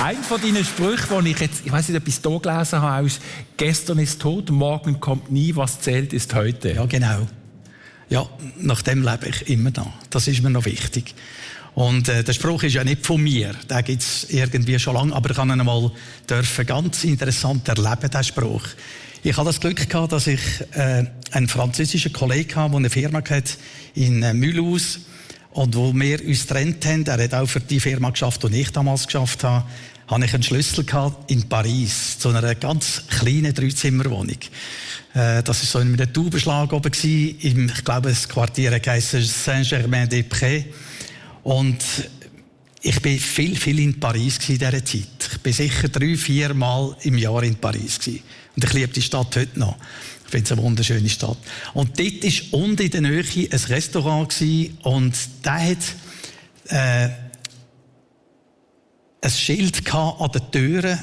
Ein von deinen Sprüchen, die ich weiß nicht, ob ich es hier gelesen habe, ist: Gestern ist tot, morgen kommt nie, was zählt, ist heute. Ja, genau. Ja, nach dem lebe ich immer noch. Das ist mir noch wichtig. Und der Spruch ist ja nicht von mir. Den gibt es irgendwie schon lange, aber ich habe ihn einmal ganz interessant erleben, diesen Spruch. Ich hatte das Glück gehabt, dass ich einen französischen Kollegen hatte, der eine Firma hatte in Mulhouse. Und wo wir uns getrennt haben, er hat auch für die Firma geschafft, die ich damals geschafft habe, hatte ich einen Schlüssel gehabt in Paris, zu einer ganz kleinen 3-Zimmer-Wohnung. Das war so in einem Taubenschlag oben gewesen, ich glaube, das Quartier heisst Saint-Germain-des-Prés. Und ich war viel in Paris in dieser Zeit. Ich war sicher 3-4 Mal im Jahr in Paris gewesen. Und ich liebe die Stadt heute noch. Ich finde es eine wunderschöne Stadt. Und dort war unten in der Nähe ein Restaurant gewesen, und der hat ein Schild an den Türen.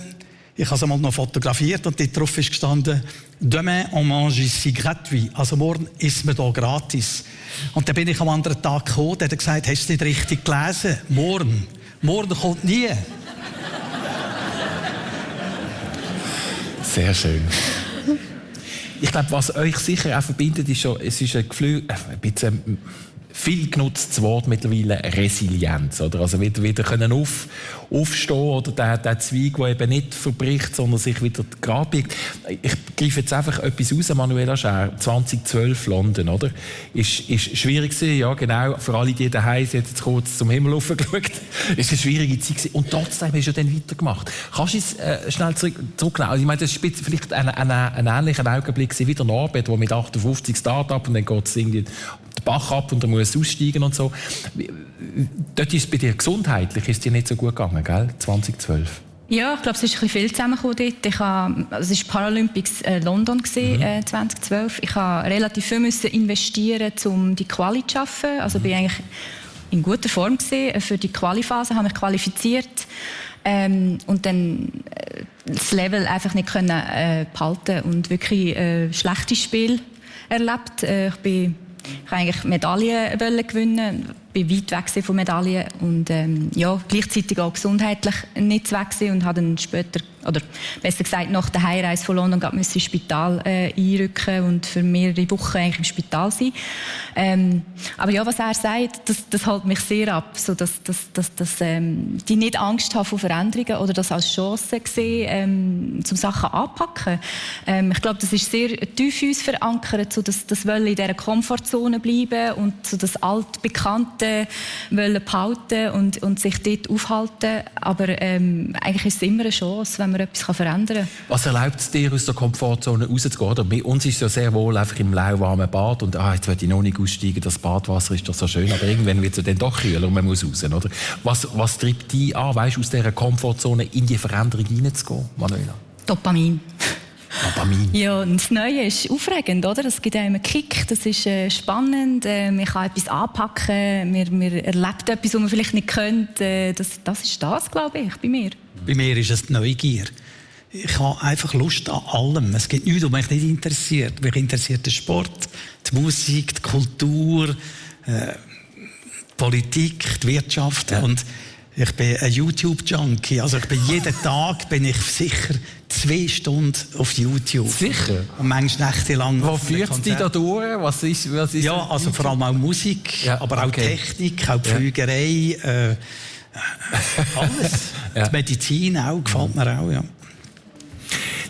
Ich habe es einmal noch fotografiert und dort drauf ist gestanden: Demain on mange ici gratuit. Also morgen isst man hier gratis. Und dann bin ich am anderen Tag gekommen, der hat gesagt: hast du nicht richtig gelesen? Morgen kommt nie. Sehr schön. Ich glaube, was euch sicher auch verbindet, ist schon, es ist ein bisschen viel genutztes Wort mittlerweile, Resilienz. Oder? Also wieder können aufstehen oder der Zweig, der eben nicht verbricht, sondern sich wieder gerade biegt. Ich greife jetzt einfach etwas raus, Manuela Schär, 2012 London, oder? Ist schwierig gewesen, ja genau, für alle, die daheim sind, jetzt kurz zum Himmel hochgeschaut. Es war eine schwierige Zeit gewesen. Und trotzdem hast du dann weitergemacht. Kannst du es schnell zurücknehmen? Also ich meine, das war vielleicht ein ähnlicher Augenblick wie der Norbert, der mit 58 Start-up und dann geht es irgendwie den Bach ab und er muss aussteigen und so. Dort ist es bei dir gesundheitlich ist dir nicht so gut gegangen, gell? 2012. Ja, ich glaube, es ist ein bisschen viel zusammengekommen dort. Es war Paralympics London 2012. Ich musste relativ viel investieren, um die Quali zu schaffen. Also bin eigentlich in guter Form gewesen für die Quali-Phase, habe mich qualifiziert und dann das Level einfach nicht behalten und wirklich schlechte Spiele erlebt. Ich wollte eigentlich Medaillen gewinnen, bin weit weg von Medaillen und gleichzeitig auch gesundheitlich nicht weg und habe dann später, oder besser gesagt nach der Heimreise von London ins Spital einrücken und für mehrere Wochen eigentlich im Spital sein. Aber ja, was er sagt, das hält mich sehr ab, so dass die nicht Angst haben vor Veränderungen oder das als Chance sehen, zum Sachen anpacken. Ich glaube, das ist sehr tief in uns verankert, so dass wollen in dieser Komfortzone bleiben und so das Altbekannte wollen behalten und sich dort aufhalten. Aber eigentlich ist es immer eine Chance, wenn man etwas verändern kann. Was erlaubt es dir, aus der Komfortzone rauszugehen? Oder bei uns ist es ja sehr wohl einfach im lauwarmen Bad und jetzt will ich noch nicht aussteigen, das Badwasser ist doch so schön, aber irgendwann wird es dann doch kühler und man muss raus. Oder? Was treibt dich an, weißt, aus dieser Komfortzone in die Veränderung hineinzugehen, Manuela? Dopamin. Dopamin. Ja, und das Neue ist aufregend, oder? Es gibt einem einen Kick, das ist spannend, man kann etwas anpacken, man erlebt etwas, was man vielleicht nicht könnte. Das ist das, glaube ich, bei mir. Bei mir ist es die Neugier. Ich habe einfach Lust an allem. Es gibt nichts, was mich nicht interessiert. Mich interessiert der Sport, die Musik, die Kultur, die Politik, die Wirtschaft. Ja. Und ich bin ein YouTube-Junkie. Also jeden Tag bin ich sicher 2 Stunden auf YouTube. Sicher? Und manchmal nächtelang. Wo führt es dich da durch? Was ist ja, also vor allem auch Musik, ja, aber auch Technik, auch Pflügerei, alles. Ja. Die Medizin auch, gefällt mir auch, ja.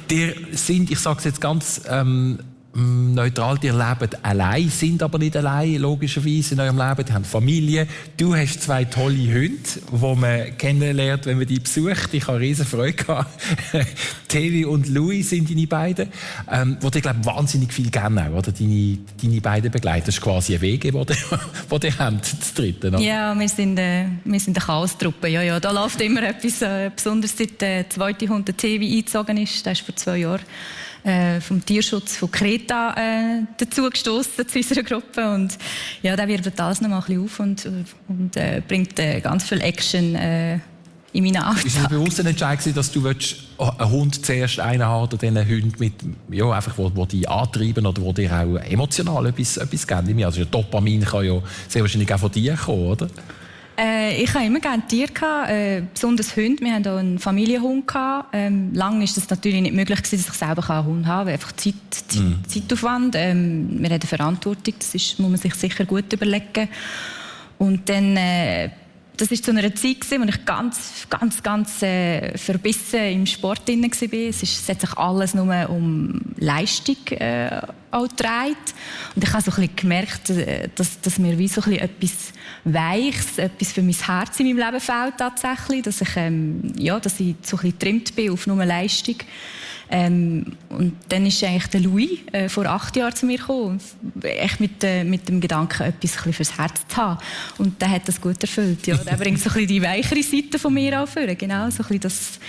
Ihr sind, ich sage es jetzt ganz neutral, ihr lebt allein, sind aber nicht allein, logischerweise in eurem Leben. Ihr habt Familie. Du hast 2 tolle Hunde, die man kennenlernt, wenn man die besucht. Ich habe riesen Freude gehabt. Tevi und Louis sind deine beiden, die dir, glaube ich, wahnsinnig viel gerne haben, oder? Deine beiden Begleiter. Das ist quasi ein Wege, die ihr habt, zu dritt. Oder? Ja, wir sind eine Chaos-Truppe. Ja, da läuft immer etwas, besonders seit der zweite Hund, der Tevi, eingezogen ist. Der ist vor 2 Jahren vom Tierschutz von Kreta dazu gestoßen zu unserer Gruppe und ja, der wirbelt alles noch mal ein bisschen auf und bringt ganz viel Action in meinen Alltag. Ist es ein bewusster Entscheid, dass du einen Hund zuerst einen haben oder diesen Hund mit, ja, einfach, wo die antreiben oder wo dir auch emotional etwas geben? Also Dopamin kann ja sehr wahrscheinlich auch von dir kommen, oder? Ich hatte immer gerne Tiere, besonders Hunde. Wir hatten auch einen Familienhund. Lange war das natürlich nicht möglich, dass ich selber einen Hund haben kann. Einfach Zeitaufwand. Wir haben Verantwortung, das muss man sich sicher gut überlegen. Und dann, das war zu einer Zeit, wo ich ganz verbissen im Sport drin war. Es hat sich alles nur um Leistung auch gedreht. Und ich habe so ein bisschen gemerkt, dass mir wie so ein bisschen etwas Weiches, etwas für mein Herz in meinem Leben fehlt tatsächlich. Dass ich so ein bisschen getrimmt bin auf nur Leistung. Und dann ist eigentlich der Louis vor 8 Jahren zu mir gekommen, echt mit dem Gedanken, etwas fürs Herz zu haben. Und der hat das gut erfüllt. Ja. Der bringt so ein bisschen die weichere Seite von mir auch vor. Genau, so ein bisschen das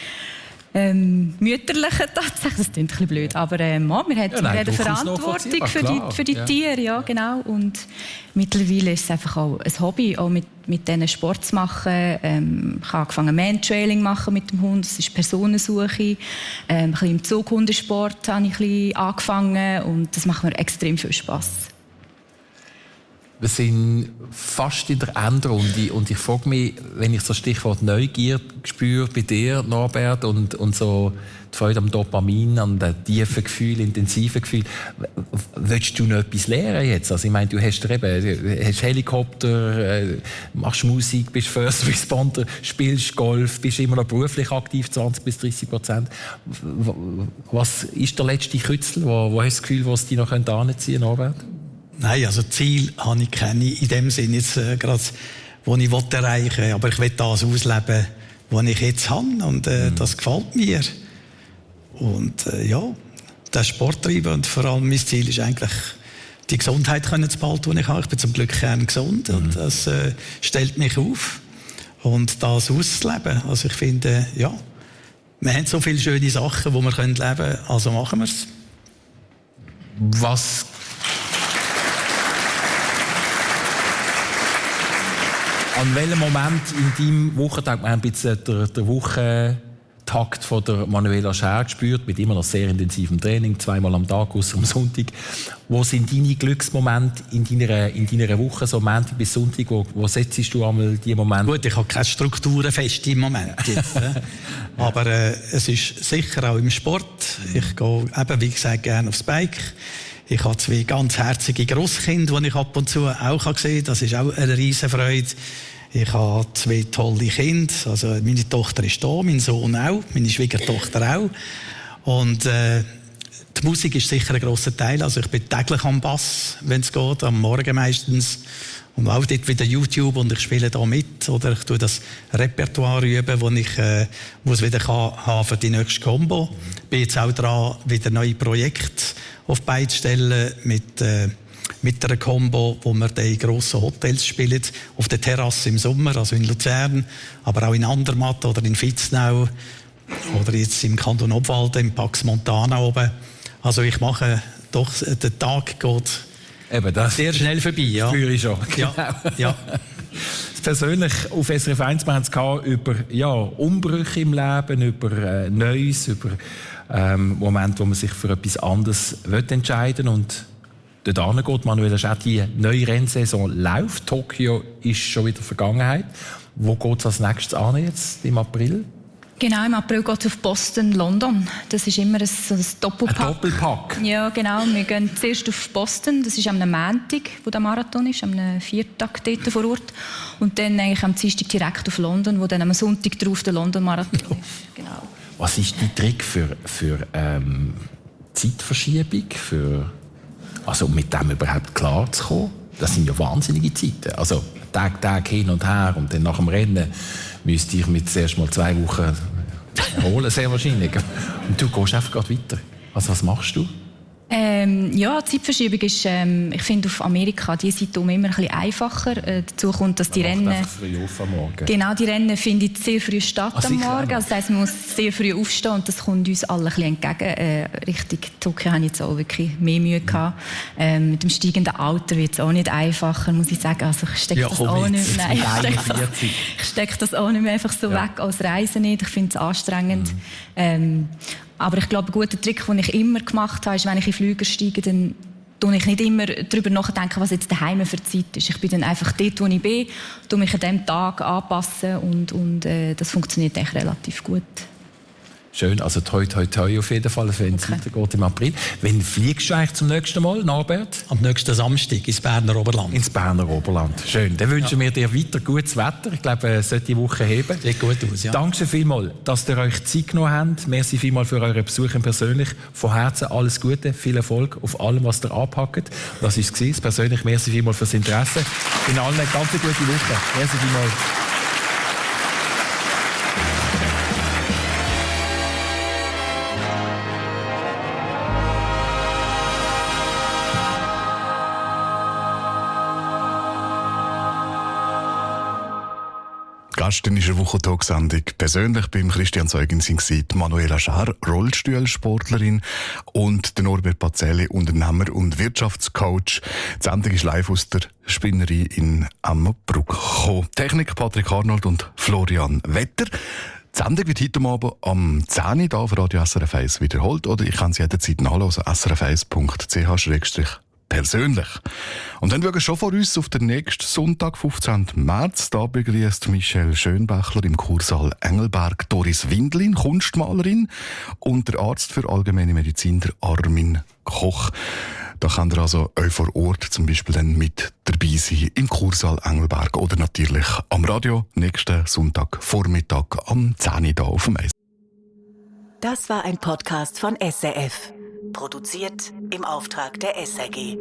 Mütterliche tatsächlich. Das klingt ein bisschen blöd, aber wir haben eine Verantwortung für die Tiere. Ja, genau. Und mittlerweile ist es einfach auch ein Hobby, auch mit denen Sport zu machen. Ich habe angefangen Mantrailing machen mit dem Hund, das ist Personensuche. Ein bisschen im Zughundesport habe ich ein bisschen angefangen und das macht mir extrem viel Spass. Wir sind fast in der Endrunde und ich frage mich, wenn ich das Stichwort Neugier spüre bei dir, Norbert, und so die Freude am Dopamin, an den tiefen Gefühlen, intensiven Gefühlen, willst du noch etwas lernen jetzt? Also ich meine, du hast Helikopter, machst Musik, bist First Responder, spielst Golf, bist immer noch beruflich aktiv, 20-30%. Was ist der letzte Kützel? Wo hast du das Gefühl, was dich noch anziehen, Norbert? Nein, also Ziel habe ich keine in dem Sinne jetzt gerade, wo ich erreichen will. Aber ich will das ausleben, was ich jetzt habe und das gefällt mir. Und das Sport treiben und vor allem mein Ziel ist eigentlich, die Gesundheit zu behalten, die ich habe. Ich bin zum Glück kerngesund und das stellt mich auf. Und das auszuleben. Also ich finde, ja, wir haben so viele schöne Sachen, die wir leben können, also machen wir es. An welchem Moment in deinem Wochentag, wir haben jetzt der Wochentag Takt von der Manuela Schär gespürt, mit immer noch sehr intensivem Training, 2-mal am Tag, ausser am Sonntag. Wo sind deine Glücksmomente in deiner Woche, so Montag bis Sonntag? Wo setzt du einmal diese Momente? Gut, ich habe keine Strukturen fest im Moment jetzt. Aber es ist sicher auch im Sport. Ich gehe eben, wie gesagt, gerne aufs Bike. Ich habe 2 ganz herzige Grosskinder, die ich ab und zu auch sehen kann. Das ist auch eine riesen Freude. Ich habe 2 tolle Kinder. Also meine Tochter ist da, mein Sohn auch, meine Schwiegertochter auch. Und die Musik ist sicher ein grosser Teil. Also ich bin täglich am Bass, wenn es geht, am Morgen meistens. Und auch dort wieder YouTube und ich spiele da mit. Oder ich tue das Repertoire üben, das ich muss wieder haben für die nächste Combo. Ich bin jetzt auch dran, wieder neue Projekte auf die Beine zu stellen mit einer Combo, wo wir in grossen Hotels spielen, auf der Terrasse im Sommer, also in Luzern, aber auch in Andermatt oder in Vitznau oder jetzt im Kanton Obwalden, im Pax Montana oben. Also ich mache doch, der Tag geht eben das sehr schnell vorbei. Ja. Spüre ich schon. Ja, ja. Persönlich auf SRF 1 wir haben es über Umbrüche im Leben, über Neues, über Momente, wo man sich für etwas anderes entscheiden will. Und dort geht Manuela Schär, die neue Rennsaison läuft. Tokio ist schon wieder Vergangenheit. Wo geht es als nächstes an jetzt im April? Genau, im April geht es auf Boston, London. Das ist immer so ein Doppelpack. Ein Doppelpack? Ja, genau. Wir gehen zuerst auf Boston. Das ist am Montag, wo der Marathon ist, am Viertag dort vor Ort. Und dann eigentlich am Dienstag direkt auf London, wo dann am Sonntag drauf der London-Marathon ist. Genau. Was ist dein Trick für Zeitverschiebung? Also mit dem überhaupt klarzukommen? Das sind ja wahnsinnige Zeiten. Also Tag hin und her und dann nach dem Rennen müsste ich mich zuerst mal 2 Wochen erholen, sehr wahrscheinlich. Und du gehst einfach gerade weiter. Also was machst du? Ja, die Zeitverschiebung ist, ich finde, auf Amerika die Seite immer ein bisschen einfacher. Dazu kommt, dass die Rennen... früh auf am Morgen. Genau, die Rennen finden sehr früh statt am Morgen. Also das heisst, man muss sehr früh aufstehen und das kommt uns alle ein bisschen entgegen. Richtig Tokio habe ich jetzt auch wirklich mehr Mühe gehabt. Mit dem steigenden Alter wird es auch nicht einfacher, muss ich sagen. Also ich stecke das auch nicht mehr. Nein, ich stecke das auch nicht mehr einfach so weg als Reisen nicht. Ich finde es anstrengend. Aber ich glaube, ein guter Trick, den ich immer gemacht habe, ist, wenn ich in den Flieger steige, dann denke ich nicht immer darüber nachdenken, was jetzt daheim für Zeit ist. Ich bin dann einfach dort, wo ich bin, tue mich an diesem Tag anpassen und das funktioniert eigentlich relativ gut. Schön, also toi toi toi auf jeden Fall, wenn es weitergeht im April. Wann fliegst du eigentlich zum nächsten Mal, Norbert? Am nächsten Samstag ins Berner Oberland. Ins Berner Oberland. Schön. Dann wünschen wir dir weiter gutes Wetter. Ich glaube, es sollte die Woche heben. Sieht gut aus, ja. Danke vielmals, dass ihr euch Zeit genommen habt. Merci vielmals für euren Besuch persönlich. Von Herzen alles Gute, viel Erfolg auf allem, was ihr anpackt. Das war es. Persönlich merci vielmals fürs Interesse. In allen eine ganz gute Woche. Merci vielmals. Gast in dieser Wochentag-Sendung persönlich beim Christian Zeugin sind Manuela Schär, Rollstuhlsportlerin, und der Norbert Pazelli, Unternehmer und Wirtschaftscoach. Die Sendung ist live aus der Spinnerei in Ammerbruck gekommen. Technik Patrick Arnold und Florian Wetter. Die Sendung wird heute Abend am 10 Uhr hier auf Radio SRF 1 wiederholt, oder ich kann sie jederzeit nachhören, srf1.ch/persönlich. Und dann schauen wir schon vor uns auf den nächsten Sonntag, 15. März. Da begrüßt Michelle Schönbächler im Kursaal Engelberg Doris Windlin, Kunstmalerin, und der Arzt für allgemeine Medizin, der Armin Koch. Da könnt ihr also euch vor Ort zum Beispiel dann mit dabei sein im Kursaal Engelberg oder natürlich am Radio nächsten Sonntag Vormittag am 10 Uhr auf dem Eis. Das war ein Podcast von SRF. Produziert im Auftrag der SRG.